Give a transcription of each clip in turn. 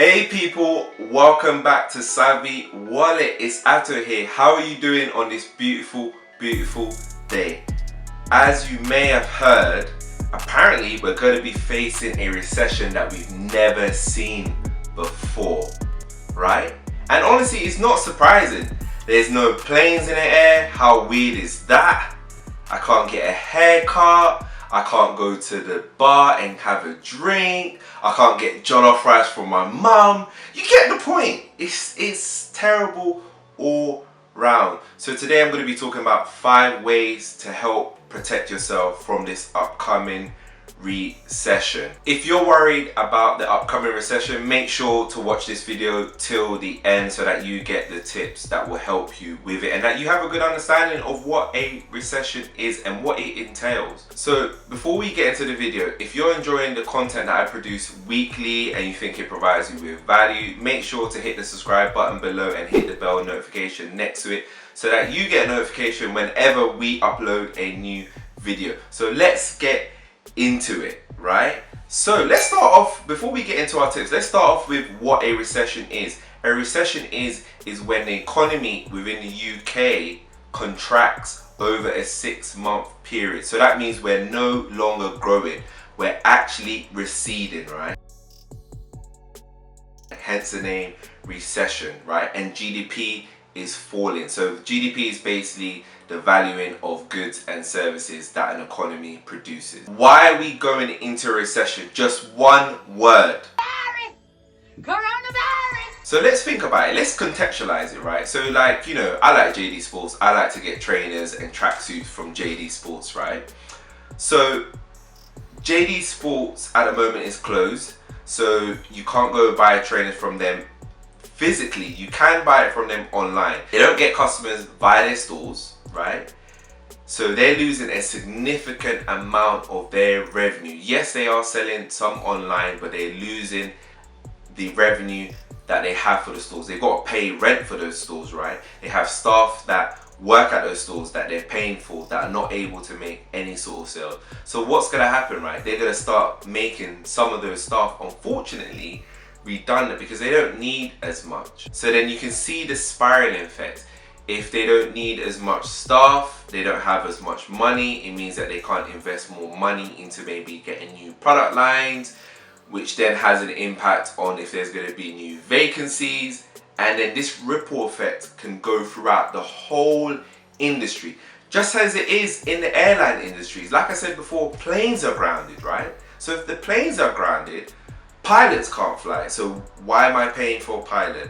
Hey people, welcome back to Savvy Wallet. It's Atto here. How are you doing on this beautiful day? As you may have heard, apparently we're going to be facing a recession that we've never seen before, right? And honestly, it's not surprising. There's no planes in the air. How weird is that? I can't get a haircut. I can't go to the bar and have a drink. I can't get jollof rice from my mum. You get the point. It's terrible all round. So today I'm going to be talking about 5 ways to help protect yourself from this upcoming recession. If you're worried about the upcoming recession, make sure to watch this video till the end so that you get the tips that will help you with it and that you have a good understanding of what a recession is and what it entails. So before we get into the video, if you're enjoying the content that I produce weekly and you think it provides you with value, make sure to hit the subscribe button below and hit the bell notification next to it so that you get a notification whenever we upload a new video. So let's get into it, right? So let's start off, before we get into our tips, let's start off with what a recession is. A recession is when the economy within the UK contracts over a 6-month period. So that means we're no longer growing, we're actually receding, right? Hence the name recession, right? And GDP is falling. So GDP is basically the valuing of goods and services that an economy produces. Why are we going into a recession? Just one word. Coronavirus! So let's think about it. Let's contextualize it, right? So like, you know, I like JD Sports. I like to get trainers and tracksuits from JD Sports, right? So JD Sports at the moment is closed. So you can't go buy trainers from them physically. You can buy it from them online. They don't get customers via their stores, right? So they're losing a significant amount of their revenue. Yes, they are selling some online, but they're losing the revenue that they have for the stores. They've got to pay rent for those stores, right? They have staff that work at those stores that they're paying for that are not able to make any sort of sale. So what's going to happen, right? They're going to start making some of those staff, unfortunately, redundant because they don't need as much. So then you can see the spiraling effect. If they don't need as much staff, they don't have as much money, it means that they can't invest more money into maybe getting new product lines, which then has an impact on if there's going to be new vacancies, and then this ripple effect can go throughout the whole industry, just as it is in the airline industries. Like I said before, planes are grounded, right? So if the planes are grounded, pilots can't fly, so why am I paying for a pilot?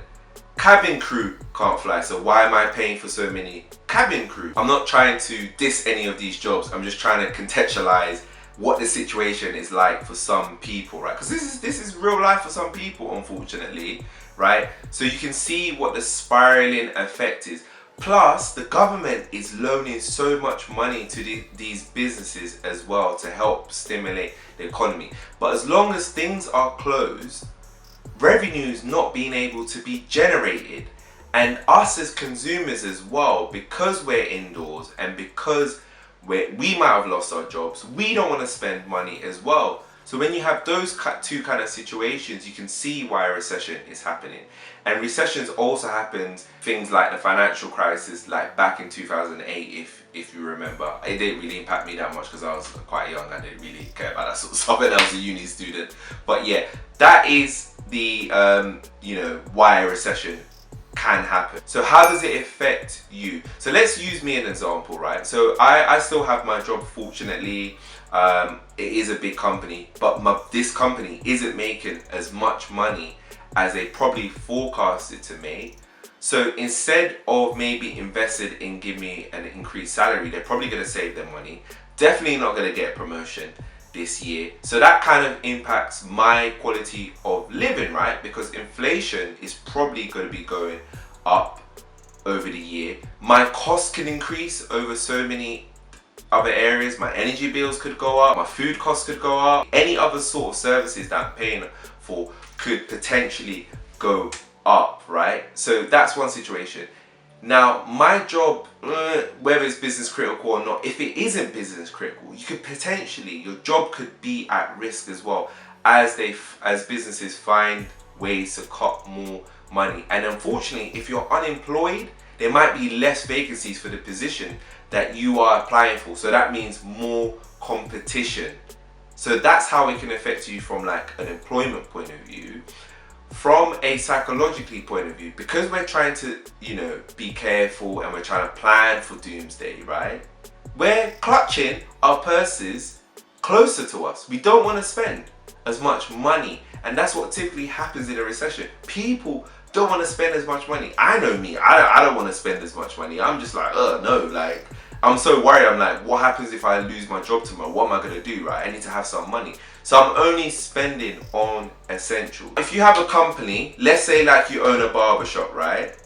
Cabin crew can't fly, so why am I paying for so many cabin crew? I'm not trying to diss any of these jobs, I'm just trying to contextualize what the situation is like for some people, right? Because this is real life for some people, unfortunately, right? So you can see what the spiraling effect is. Plus, the government is loaning so much money to these businesses as well to help stimulate the economy. But as long as things are closed, revenue's not being able to be generated. And us as consumers as well, because we're indoors and because we might have lost our jobs, we don't want to spend money as well. So when you have those two kind of situations, you can see why a recession is happening. And recessions also happened, things like the financial crisis, like back in 2008, if you remember. It didn't really impact me that much because I was quite young. I didn't really care about that sort of stuff and I was a uni student. But yeah, that is the, why a recession can happen. So how does it affect you? So let's use me as an example, right? So I still have my job, fortunately. It is a big company, but this company isn't making as much money as they probably forecasted to make. So instead of maybe invested in give me an increased salary, they're probably going to save their money. Definitely not going to get a promotion this year. So that kind of impacts my quality of living, right? Because inflation is probably going to be going up over the year. My costs can increase over so many other areas. My energy bills could go up, my food costs could go up, any other sort of services that I'm paying for could potentially go up, right? So that's one situation. Now, my job, whether it's business critical or not, if it isn't business critical, you could potentially, your job could be at risk as well as businesses find ways to cut more money. And unfortunately, if you're unemployed, there might be less vacancies for the position that you are applying for. So that means more competition. So that's how it can affect you from like an employment point of view. From a psychologically point of view, because we're trying to, be careful and we're trying to plan for doomsday, right? We're clutching our purses closer to us. We don't want to spend as much money. And that's what typically happens in a recession. People don't want to spend as much money. I know me, I don't want to spend as much money. I'm just like, no, like, I'm so worried. I'm like, what happens if I lose my job tomorrow? What am I going to do, right? I need to have some money. So I'm only spending on essentials. If you have a company, let's say like you own a barbershop, right?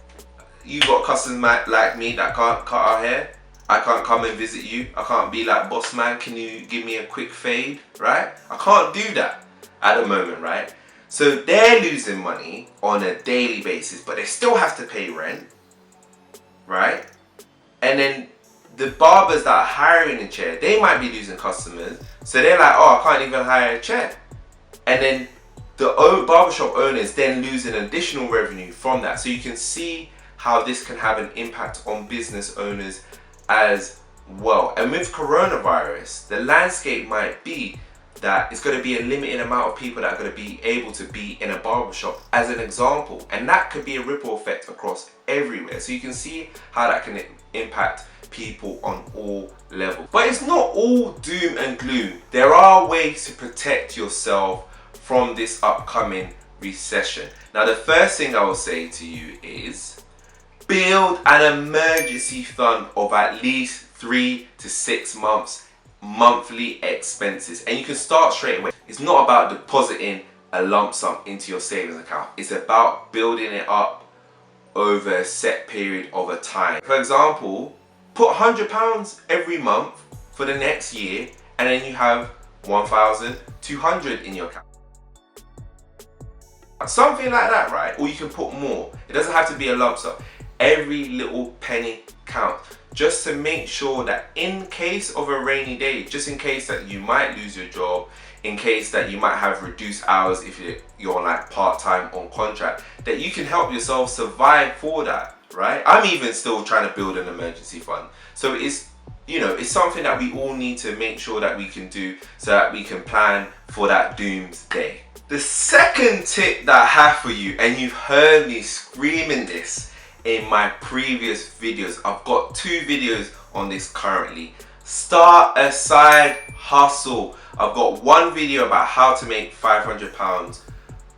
You got customers like me that can't cut our hair. I can't come and visit you. I can't be like, boss man, can you give me a quick fade, right? I can't do that at the moment, right? So they're losing money on a daily basis, but they still have to pay rent, right? And then the barbers that are hiring a chair, they might be losing customers. So they're like, I can't even hire a chair. And then the barbershop owners then lose an additional revenue from that. So you can see how this can have an impact on business owners as well. And with coronavirus, the landscape might be that it's going to be a limited amount of people that are going to be able to be in a barbershop as an example. And that could be a ripple effect across everywhere. So you can see how that can impact people on all levels. But it's not all doom and gloom. There are ways to protect yourself from this upcoming recession. Now, the first thing I will say to you is build an emergency fund of at least 3 to 6 months monthly expenses, and you can start straight away. It's not about depositing a lump sum into your savings account. It's about building it up over a set period of a time. For example, put £100 every month for the next year, and then you have 1,200 in your account. Something like that, right? Or you can put more. It doesn't have to be a lump sum. Every little penny counts. Just to make sure that in case of a rainy day, just in case that you might lose your job, in case that you might have reduced hours if you're on like part-time on contract, that you can help yourself survive for that, right? I'm even still trying to build an emergency fund. So it's something that we all need to make sure that we can do so that we can plan for that doomsday. The second tip that I have for you, and you've heard me screaming this in my previous videos, I've got 2 videos on this currently. Start a side hustle. I've got one video about how to make £500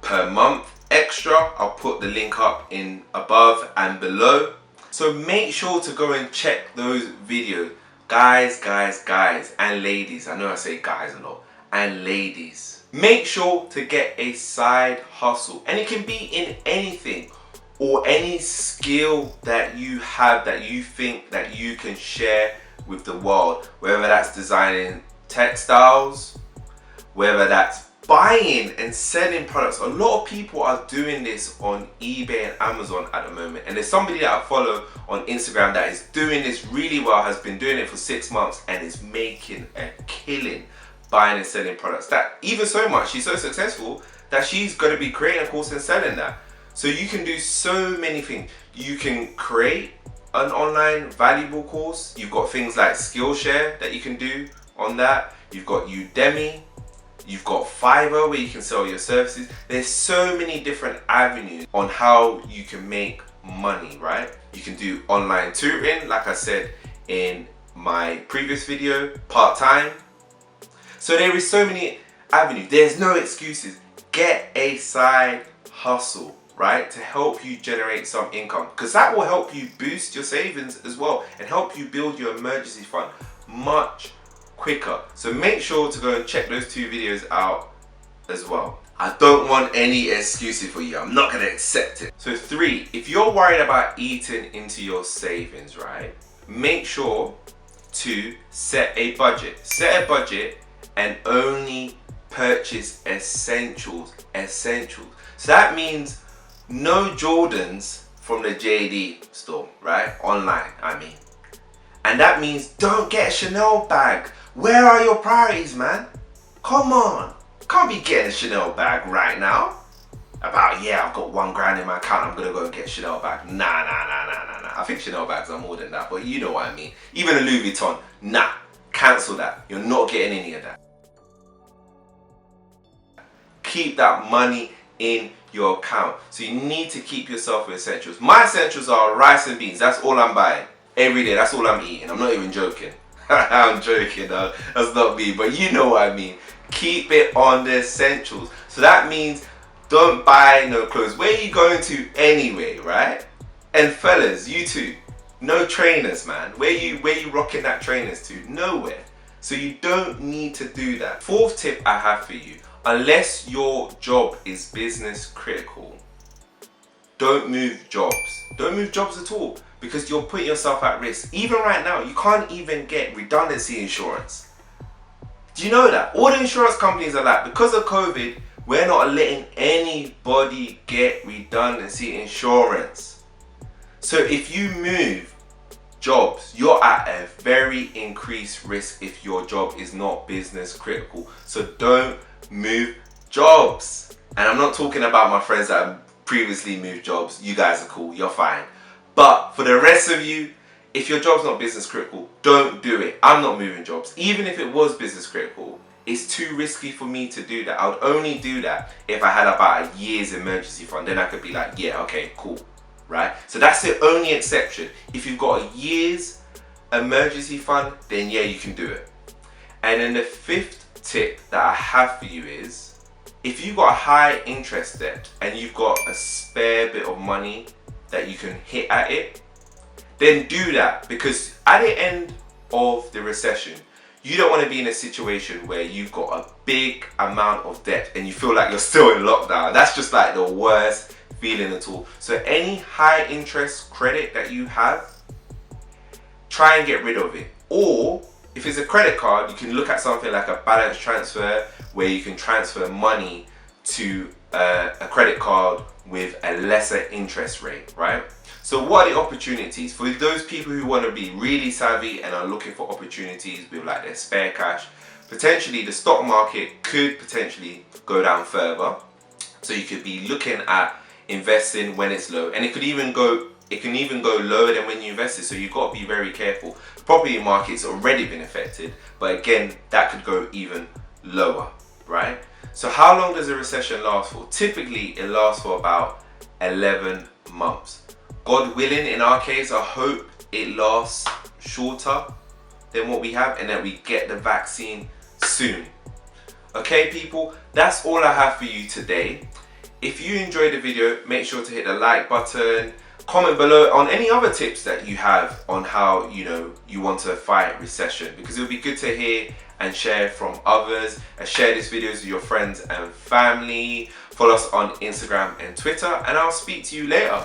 per month extra. I'll put the link up in above and below. So make sure to go and check those videos. Guys, and ladies. I know I say guys a lot. And ladies. Make sure to get a side hustle. And it can be in anything or any skill that you have that you think that you can share with the world. Whether that's designing textiles, whether that's buying and selling products. A lot of people are doing this on eBay and Amazon at the moment, and there's somebody that I follow on Instagram that is doing this really well, has been doing it for 6 months and is making a killing buying and selling products. That even so much, she's so successful that she's going to be creating a course and selling that. So you can do so many things. You can create an online valuable course. You've got things like Skillshare that you can do on that. You've got Udemy. You've got Fiverr where you can sell your services. There's so many different avenues on how you can make money, right? You can do online tutoring, like I said in my previous video, part-time. So there is so many avenues. There's no excuses. Get a side hustle, right, to help you generate some income, because that will help you boost your savings as well and help you build your emergency fund much quicker. So make sure to go and check those 2 videos out as well. I don't want any excuses for you. I'm not going to accept it. So 3, if you're worried about eating into your savings, right, make sure to set a budget. Set a budget and only purchase essentials. So that means no Jordans from the JD store, right? Online, I mean. And that means don't get a Chanel bag. Where are your priorities, man? Come on. Can't be getting a Chanel bag right now. about, yeah, I've got £1,000 in my account, I'm gonna go and get a Chanel bag. Nah. I think Chanel bags are more than that, but you know what I mean. Even a Louis Vuitton, nah, cancel that. You're not getting any of that. Keep that money in your account. So you need to keep yourself with essentials. My essentials are rice and beans. That's all I'm buying every day. That's all I'm eating. I'm not even joking. I'm joking, though. That's not me, but you know what I mean. Keep it on the essentials. So that means don't buy no clothes. Where are you going to anyway, right? And fellas, you too. No trainers, man. Where you rocking that trainers to? Nowhere. So you don't need to do that. Fourth tip I have for you. Unless your job is business critical, don't move jobs. Don't move jobs at all, because you're putting yourself at risk. Even right now, you can't even get redundancy insurance. Do you know that? All the insurance companies are like, because of COVID, we're not letting anybody get redundancy insurance. So if you move jobs, you're at a very increased risk if your job is not business critical. So don't move jobs. And I'm not talking about my friends that have previously moved jobs. You guys are cool, you're fine. But for the rest of you, if your job's not business critical, don't do it. I'm not moving jobs. Even if it was business critical, it's too risky for me to do that. I would only do that if I had about a year's emergency fund. Then I could be like, yeah, okay, cool, right? So that's the only exception. If you've got a year's emergency fund, then yeah, you can do it. And then the fifth tip that I have for you is, if you've got a high interest debt and you've got a spare bit of money that you can hit at it, then do that. Because at the end of the recession, you don't want to be in a situation where you've got a big amount of debt and you feel like you're still in lockdown. That's just like the worst feeling at all. So any high interest credit that you have, try and get rid of it. Or if it's a credit card, you can look at something like a balance transfer, where you can transfer money to a credit card with a lesser interest rate, right? So what are the opportunities? For those people who want to be really savvy and are looking for opportunities with like their spare cash, potentially the stock market could potentially go down further. So you could be looking at investing when it's low, and it can even go lower than when you invested. So you've got to be very careful. The property market's already been affected, but again, that could go even lower, right? So how long does a recession last for? Typically, it lasts for about 11 months. God willing, in our case, I hope it lasts shorter than what we have, and that we get the vaccine soon. Okay, people, that's all I have for you today. If you enjoyed the video, make sure to hit the like button. Comment below on any other tips that you have on how you want to fight recession, because it'll be good to hear and share from others. And share these videos with your friends and family. Follow us on Instagram and Twitter, and I'll speak to you later.